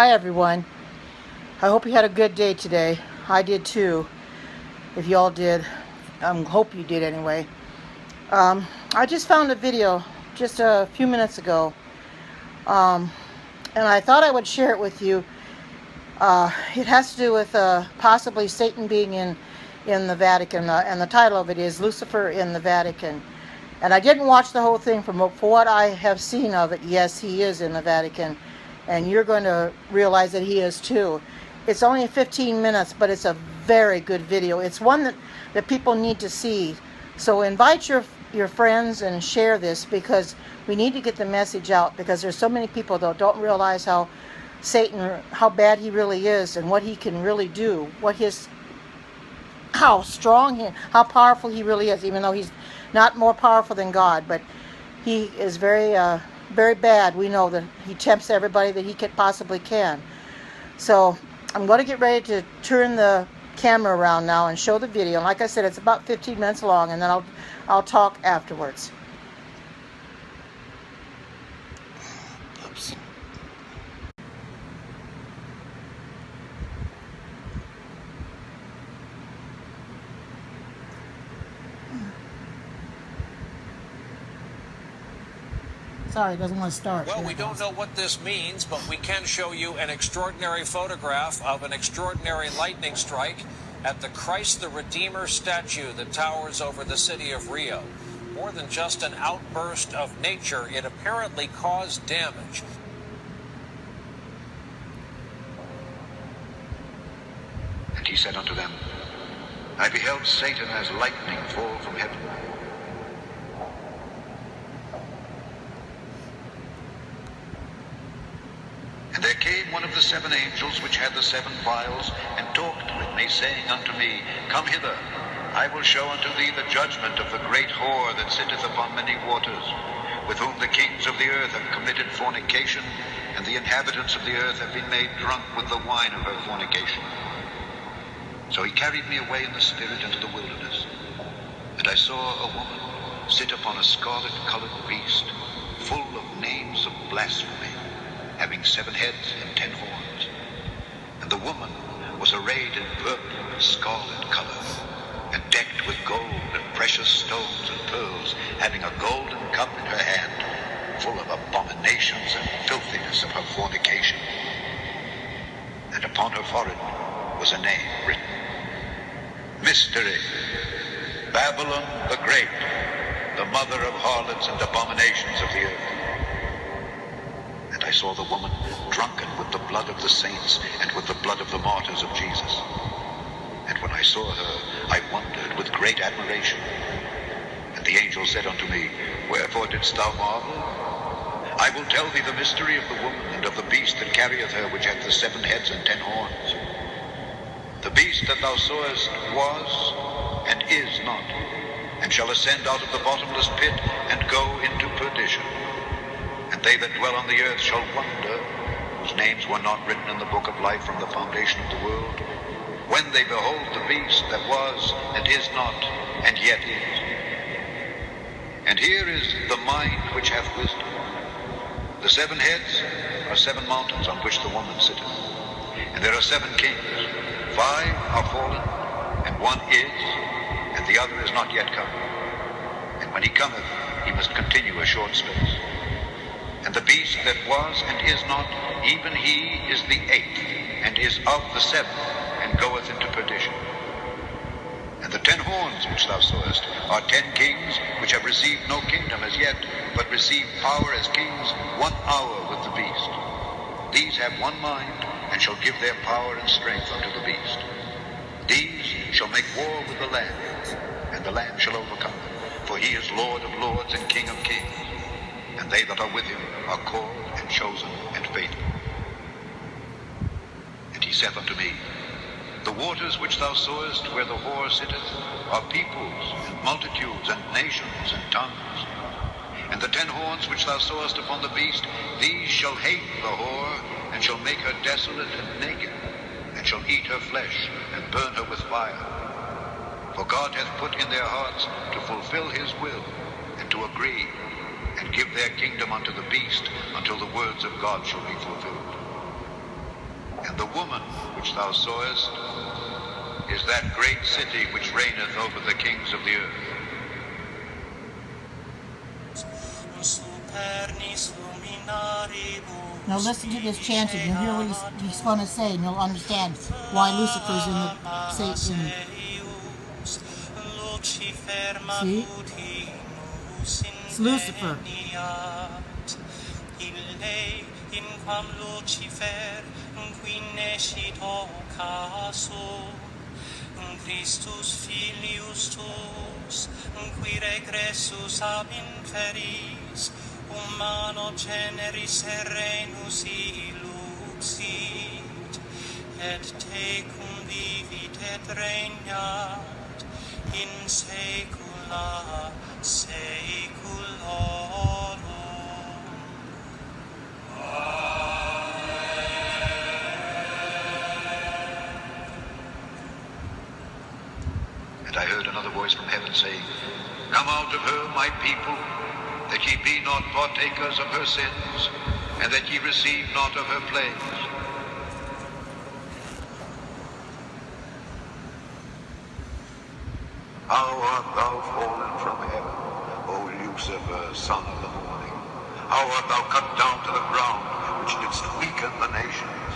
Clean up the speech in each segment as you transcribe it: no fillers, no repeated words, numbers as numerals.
Hi everyone. I hope you had a good day today. I did too. If you all did, I hope you did anyway. I just found a video just a few minutes ago, and I thought I would share it with you. It has to do with possibly Satan being in the Vatican, and the title of it is Lucifer in the Vatican. And I didn't watch the whole thing. For what I have seen of it, yes, he is in the Vatican, and you're going to realize that he is too. It's only 15 minutes, but it's a very good video. It's one that people need to see. So invite your friends and share this, because we need to get the message out, because there's so many people that don't realize how Satan, how bad he really is, and what he can really do, how strong how powerful he really is, even though he's not more powerful than God. But he is very very bad. We know that he tempts everybody that he possibly can. So I'm going to get ready to turn the camera around now and show the video. And like I said, it's about 15 minutes long, and then I'll talk afterwards. Oops. Sorry, it doesn't want to start. Well, we don't know what this means, but we can show you an extraordinary photograph of an extraordinary lightning strike at the Christ the Redeemer statue that towers over the city of Rio. More than just an outburst of nature, it apparently caused damage. And he said unto them, I beheld Satan as lightning fall from heaven. And there came one of the 7 angels which had the 7 vials, and talked with me, saying unto me, Come hither, I will show unto thee the judgment of the great whore that sitteth upon many waters, with whom the kings of the earth have committed fornication, and the inhabitants of the earth have been made drunk with the wine of her fornication. So he carried me away in the spirit into the wilderness, and I saw a woman sit upon a scarlet-colored beast, full of names of blasphemy, having 7 heads and 10 horns. And the woman was arrayed in purple and scarlet color, and decked with gold and precious stones and pearls, having a golden cup in her hand, full of abominations and filthiness of her fornication. And upon her forehead was a name written, Mystery, Babylon the Great, the mother of harlots and abominations of the earth. And I saw the woman drunken with the blood of the saints and with the blood of the martyrs of Jesus. And when I saw her, I wondered with great admiration. And the angel said unto me, Wherefore didst thou marvel? I will tell thee the mystery of the woman and of the beast that carrieth her, which hath the 7 heads and 10 horns. The beast that thou sawest was and is not, and shall ascend out of the bottomless pit and go into perdition. And they that dwell on the earth shall wonder, whose names were not written in the book of life from the foundation of the world, when they behold the beast that was and is not, and yet is. And here is the mind which hath wisdom. The 7 heads are 7 mountains on which the woman sitteth. And there are 7 kings. 5 are fallen, and 1 is, and the other is not yet come. And when he cometh, he must continue a short space. And the beast that was and is not, even he is the 8th, and is of the 7th, and goeth into perdition. And the 10 horns which thou sawest are 10 kings, which have received no kingdom as yet, but receive power as kings 1 hour with the beast. These have 1 mind, and shall give their power and strength unto the beast. These shall make war with the Lamb, and the Lamb shall overcome them, for he is Lord of lords and King of kings. And they that are with him are called and chosen and faithful. And he saith unto me, The waters which thou sawest where the whore sitteth are peoples and multitudes and nations and tongues. And the 10 horns which thou sawest upon the beast, these shall hate the whore, and shall make her desolate and naked, and shall eat her flesh, and burn her with fire. For God hath put in their hearts to fulfill his will, and to agree, and give their kingdom unto the beast, until the words of God shall be fulfilled. And the woman which thou sawest is that great city which reigneth over the kings of the earth. Now listen to this chanting. You'll hear what he's going to say, and you'll understand why Lucifer's in the Satan. See? It's Lucifer. Christus filius tuus, qui regressus ab inferis, humano generis serenus illuxit, et tecum vivit et regnat in saecula saeculorum. And I heard another voice from heaven saying, Come out of her, my people, that ye be not partakers of her sins, and that ye receive not of her plagues. How art thou fallen from heaven, O Lucifer, son of the morning? How art thou cut down to the ground, which didst weaken the nations?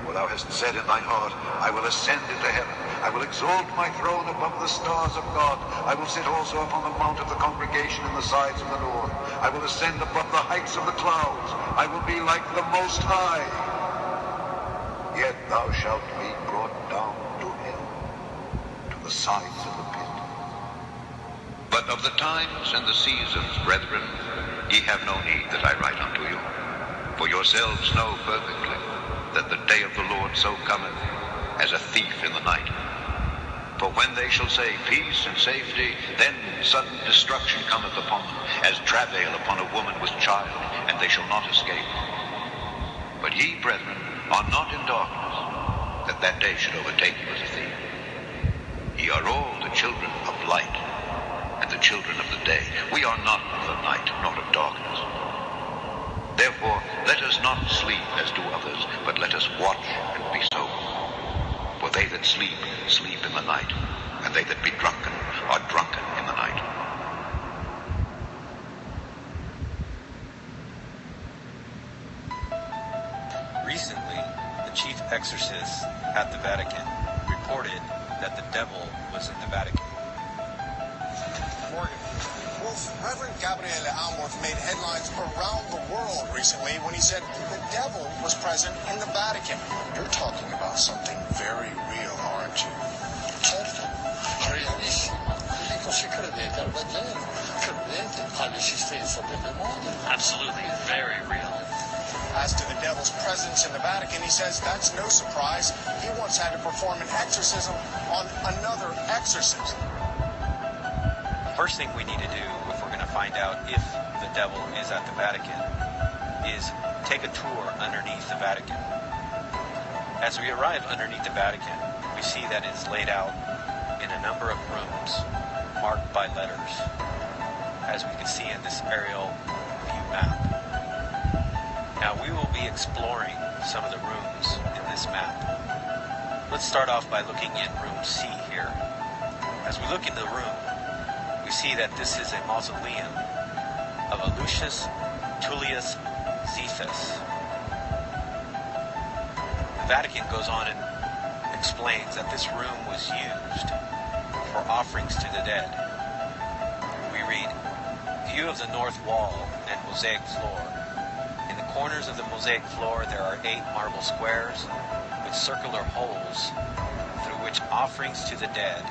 For thou hast said in thine heart, I will ascend into heaven. I will exalt my throne above the stars of God. I will sit also upon the mount of the congregation in the sides of the north. I will ascend above the heights of the clouds. I will be like the Most High. Yet thou shalt be brought down to hell, to the sides of the pit. But of the times and the seasons, brethren, ye have no need that I write unto you. For yourselves know perfectly that the day of the Lord so cometh as a thief in the night. For when they shall say peace and safety, then sudden destruction cometh upon them, as travail upon a woman with child, and they shall not escape. But ye, brethren, are not in darkness, that that day should overtake you as a thief. Ye are all the children of light, and the children of the day. We are not of the night, nor of darkness. Therefore, let us not sleep as do others, but let us watch and be sober. For they that sleep, sleep in the night, and they that be drunken are drunken in the night. Recently, the Chief Exorcist at the Vatican reported that the devil was in the Vatican. Morgan. Well, Reverend Gabriele Amorth made headlines around the world recently when he said the devil was present in the Vatican. You're talking about something very real, aren't you? Certo, realissimo. Dico si credete al Vangelo, credete all'esistenza del demonio. Absolutely, very real. As to the devil's presence in the Vatican, he says that's no surprise. He once had to perform an exorcism on another exorcist. First thing we need to do if we're going to find out if the devil is at the Vatican is take a tour underneath the Vatican. As we arrive underneath the Vatican, we see that it's laid out in a number of rooms marked by letters, as we can see in this aerial view map. Now we will be exploring some of the rooms in this map. Let's start off by looking in room C here. As we look in the room, we see that this is a mausoleum of Lucius Tullius Cephas. The Vatican goes on and explains that this room was used for offerings to the dead. We read, view of the north wall and mosaic floor. In the corners of the mosaic floor there are 8 marble squares with circular holes through which offerings to the dead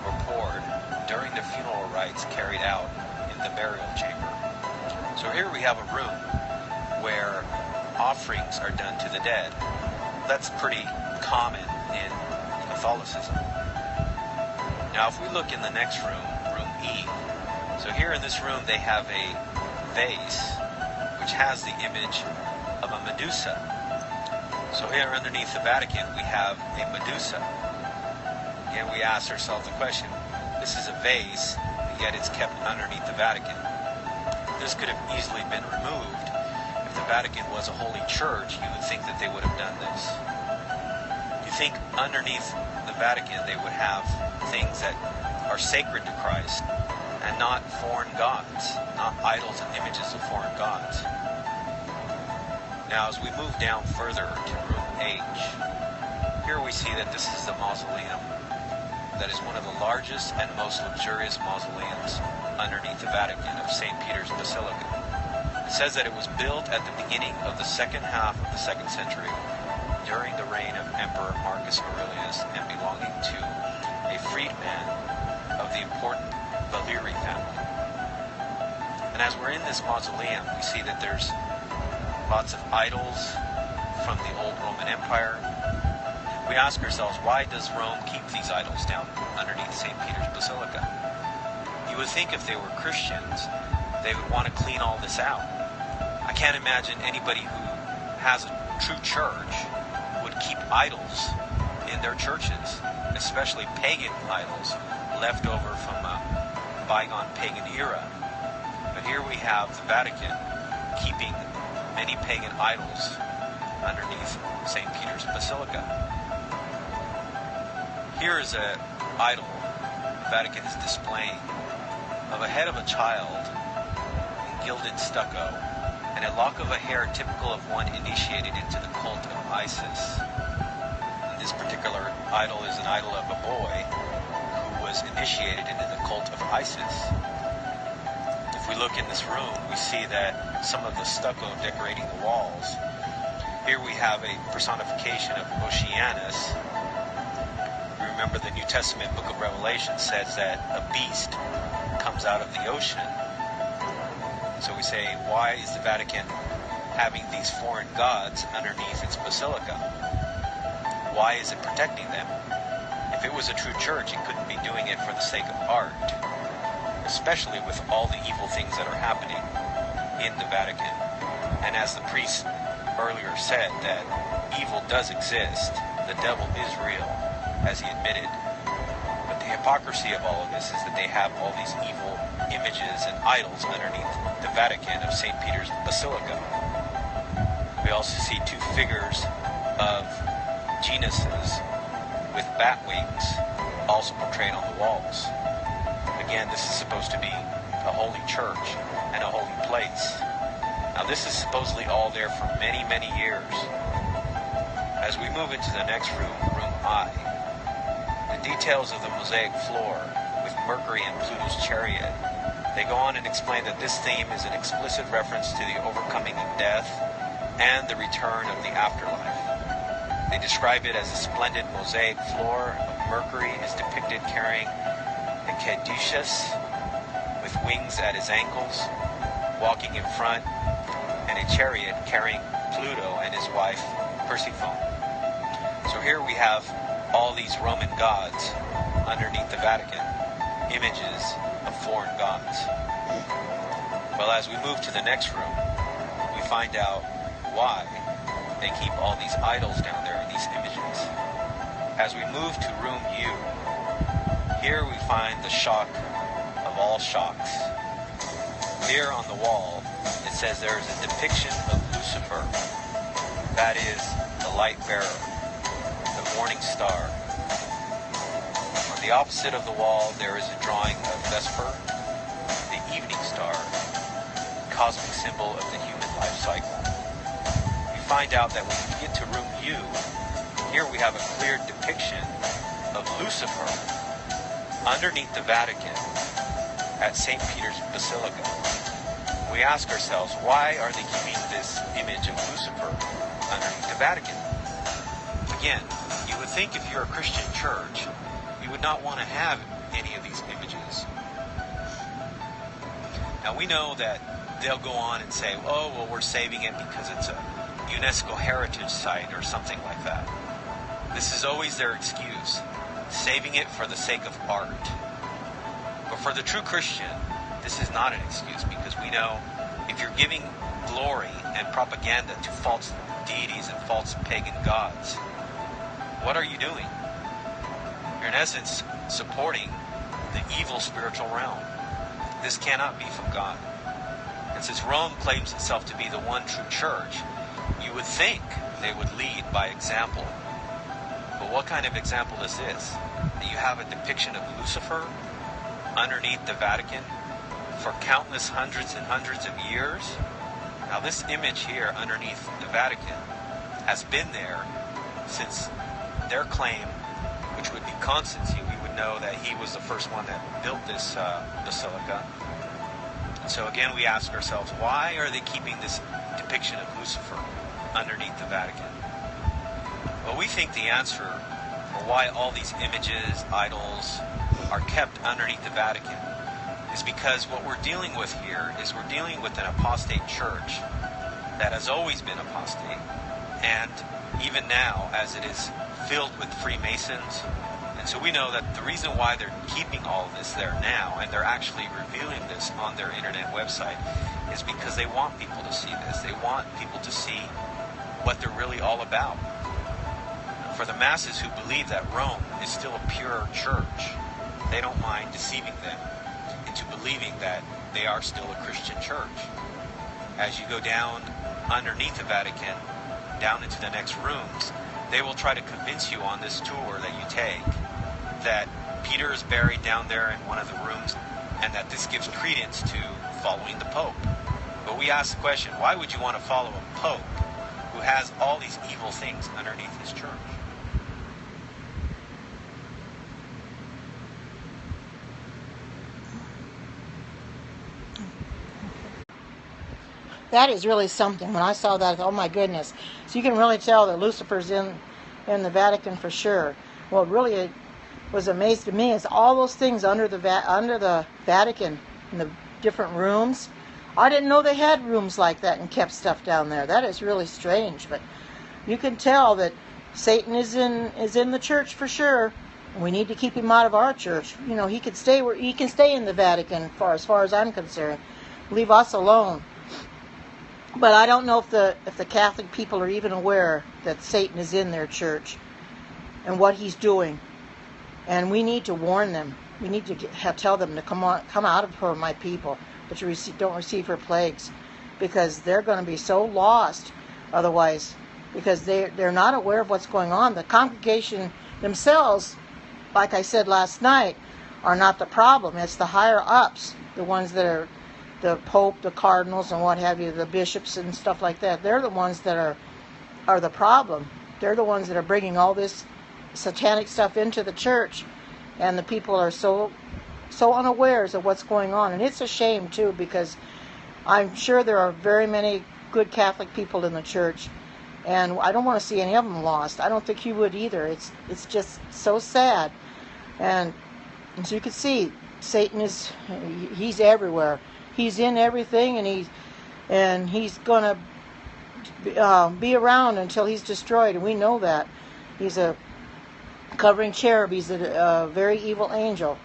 were poured during the funeral rites carried out in the burial chamber. So here we have a room where offerings are done to the dead. That's pretty common in Catholicism. Now if we look in the next room, room E, so here in this room they have a vase which has the image of a Medusa. So here underneath the Vatican we have a Medusa. Again, we ask ourselves the question, this is a vase, yet it's kept underneath the Vatican. This could have easily been removed if if the Vatican was a holy church, you would think that they would have done this. You think underneath the Vatican they would have things that are sacred to Christ and not foreign gods, not idols and images of foreign gods. Now, as we move down further to room H, here we see that this is the mausoleum that is one of the largest and most luxurious mausoleums underneath the Vatican of St. Peter's Basilica. It says that it was built at the beginning of the second half of the 2nd century during the reign of Emperor Marcus Aurelius and belonging to a freedman of the important Valeri family. And as we're in this mausoleum, we see that there's lots of idols from the old Roman Empire. We ask ourselves, why does Rome keep these idols down underneath St. Peter's Basilica? You would think if they were Christians, they would want to clean all this out. I can't imagine anybody who has a true church would keep idols in their churches, especially pagan idols left over from a bygone pagan era. But here we have the Vatican keeping many pagan idols underneath St. Peter's Basilica. Here is an idol the Vatican is displaying of a head of a child in gilded stucco and a lock of a hair typical of one initiated into the cult of Isis. And this particular idol is an idol of a boy who was initiated into the cult of Isis. If we look in this room, we see that some of the stucco decorating the walls. Here we have a personification of Oceanus. Remember, the New Testament book of Revelation says that a beast comes out of the ocean. So we say, why is the Vatican having these foreign gods underneath its basilica? Why is it protecting them? If it was a true church, it couldn't be doing it for the sake of art, especially with all the evil things that are happening in the Vatican. And as the priest earlier said, that evil does exist, the devil is real, as he admitted. But the hypocrisy of all of this is that they have all these evil images and idols underneath the Vatican of St. Peter's Basilica. We also see two figures of genuses with bat wings also portrayed on the walls. Again, this is supposed to be a holy church and a holy place. Now, this is supposedly all there for many, many years. As we move into the next room, room I, the details of the mosaic floor with Mercury and Pluto's chariot, they go on and explain that this theme is an explicit reference to the overcoming of death and the return of the afterlife. They describe it as a splendid mosaic floor of Mercury is depicted carrying a caduceus with wings at his ankles, walking in front, and a chariot carrying Pluto and his wife Persephone. So here we have all these Roman gods underneath the Vatican, images of foreign gods. Well, as we move to the next room, we find out why they keep all these idols down there in these images. As we move to room U, here we find the shock of all shocks. Here on the wall, it says there is a depiction of Lucifer, that is, the light bearer, the morning star. On the opposite of the wall, there is a drawing of Vesper, the evening star, cosmic symbol of the human life cycle. We find out that when we get to room U, here we have a clear depiction of Lucifer underneath the Vatican at St. Peter's Basilica. We ask ourselves, why are they keeping this image of Lucifer underneath the Vatican? Again, you would think if you're a Christian church, you would not want to have any of these images. Now we know that they'll go on and say, oh, well, we're saving it because it's a UNESCO heritage site or something like that. This is always their excuse, saving it for the sake of art. But for the true Christian, this is not an excuse, because we know if you're giving glory and propaganda to false deities and false pagan gods, what are you doing? You're in essence supporting the evil spiritual realm. This cannot be from God. And And since Rome claims itself to be the one true church, you would think they would lead by example. But what kind of example is this? That you have a depiction of Lucifer underneath the Vatican for countless hundreds and hundreds of years? Now this image here underneath the Vatican has been there since their claim, which would be Constantine. We would know that he was the first one that built this basilica. And so again we ask ourselves, why are they keeping this depiction of Lucifer underneath the Vatican? Well, we think the answer for why all these images, idols, are kept underneath the Vatican is because what we're dealing with here is we're dealing with an apostate church that has always been apostate, and even now, as it is filled with Freemasons. And so we know that the reason why they're keeping all of this there now, and they're actually revealing this on their internet website, is because they want people to see this. They want people to see what they're really all about. For the masses who believe that Rome is still a pure church, they don't mind deceiving them into believing that they are still a Christian church. As you go down underneath the Vatican, down into the next rooms, they will try to convince you on this tour that you take that Peter is buried down there in one of the rooms, and that this gives credence to following the Pope. But we ask the question, why would you want to follow a Pope who has all these evil things underneath his church? That is really something. When I saw that, I thought, oh my goodness. So you can really tell that Lucifer's in the Vatican for sure. What really was amazing to me is all those things under the Vatican in the different rooms. I didn't know they had rooms like that and kept stuff down there. That is really strange. But you can tell that Satan is in the church for sure. We need to keep him out of our church. You know, he can stay in the Vatican as far as I'm concerned. Leave us alone. But I don't know if the Catholic people are even aware that Satan is in their church and what he's doing. And we need to warn them. We need to tell them to come out of her, my people, but you don't receive her plagues, because they're going to be so lost otherwise, because they're not aware of what's going on. The congregation themselves, like I said last night, are not the problem. It's the higher ups, the ones that are the Pope, the cardinals, and what have you, the bishops and stuff like that. They're the ones that are the problem. They're the ones that are bringing all this satanic stuff into the church, and the people are so unawares of what's going on. And it's a shame too, because I'm sure there are very many good Catholic people in the church, and I don't want to see any of them lost. I don't think you would either. It's just so sad. And as you can see, Satan he's everywhere. He's in everything, and he's going to be around until he's destroyed, and we know that. He's a covering cherub. He's a very evil angel.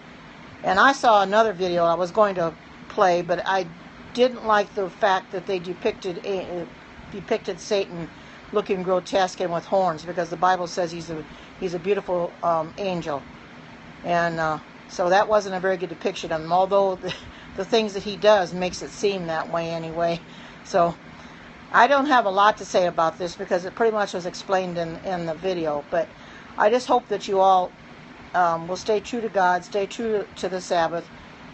And I saw another video I was going to play, but I didn't like the fact that they depicted Satan looking grotesque and with horns, because the Bible says he's a beautiful angel. And so that wasn't a very good depiction of him, although the things that he does makes it seem that way anyway. So I don't have a lot to say about this, because it pretty much was explained in the video. But I just hope that you all will stay true to God, stay true to the Sabbath,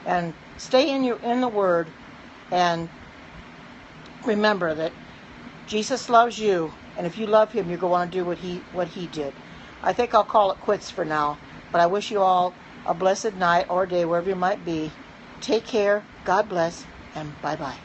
and stay in the Word, and remember that Jesus loves you, and if you love him, you're going to do what he did. I think I'll call it quits for now, but I wish you all a blessed night or day, wherever you might be. Take care, God bless, and bye-bye.